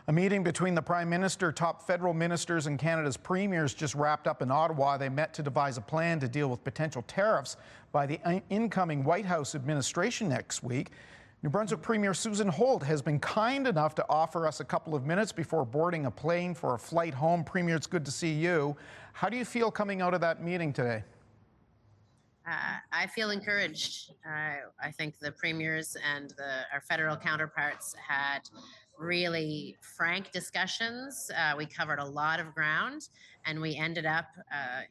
A meeting between the Prime Minister, top federal ministers, and Canada's premiers just wrapped up in Ottawa. They met to devise a plan to deal with potential tariffs by the incoming White House administration next week. New Brunswick Premier Susan Holt has been kind enough to offer us a couple of minutes before boarding a plane for a flight home. Premier, it's good to see you. How do you feel coming out of that meeting today? I feel encouraged. I think the premiers and our federal counterparts had really frank discussions. We covered a lot of ground, and we ended up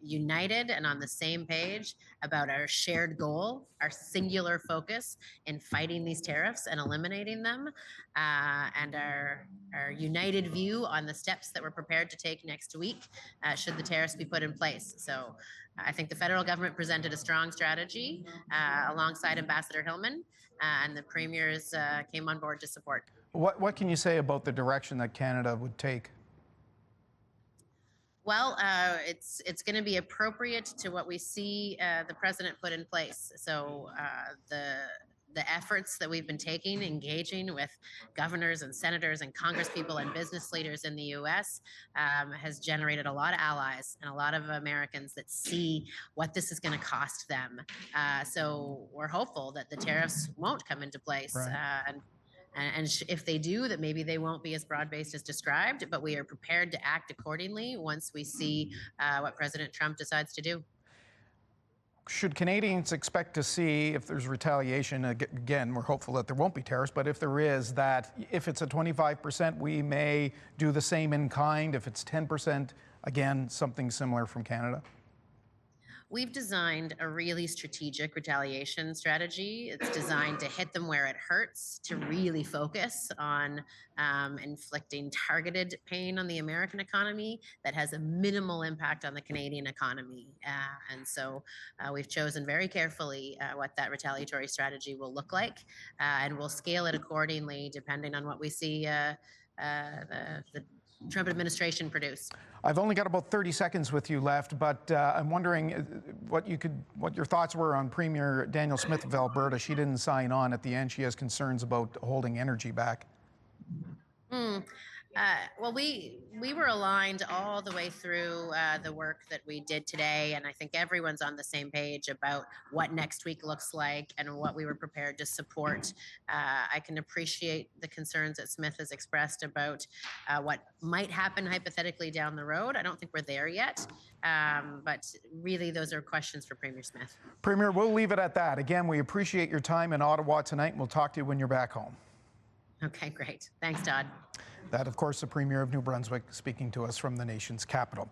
united and on the same page about our shared goal, our singular focus in fighting these tariffs and eliminating them, and our united view on the steps that we're prepared to take next week should the tariffs be put in place. So I think the federal government presented a strong strategy alongside Ambassador Hillman, and the premiers came on board to support. What can you say about the direction that Canada would take? Well, it's going to be appropriate to what we see the president put in place. So the efforts that we've been taking, engaging with governors and senators and congresspeople and business leaders in the U.S. Has generated a lot of allies and a lot of Americans that see what this is going to cost them. So we're hopeful that the tariffs won't come into place. Right. And if they do, that maybe they won't be as broad-based as described, but we are prepared to act accordingly once we see what President Trump decides to do. Should Canadians expect to see, if there's retaliation, again, we're hopeful that there won't be tariffs, but if there is, that if it's a 25%, we may do the same in kind. If it's 10%, again, something similar from Canada? We've designed a really strategic retaliation strategy. It's designed to hit them where it hurts, to really focus on inflicting targeted pain on the American economy that has a minimal impact on the Canadian economy. And so we've chosen very carefully what that retaliatory strategy will look like, and we'll scale it accordingly depending on what we see the Trump administration produce. I've only got about 30 seconds with you left, but I'm wondering what your thoughts were on Premier Danielle Smith of Alberta. She didn't sign on at the end. She has concerns about holding energy back. Well, we were aligned all the way through the work that we did today, and I think everyone's on the same page about what next week looks like and what we were prepared to support. I can appreciate the concerns that Smith has expressed about what might happen hypothetically down the road. I don't think we're there yet, but really those are questions for Premier Smith. Premier, we'll leave it at that. Again, we appreciate your time in Ottawa tonight, and we'll talk to you when you're back home. Okay, great. Thanks, Todd. That, of course, the Premier of New Brunswick speaking to us from the nation's capital.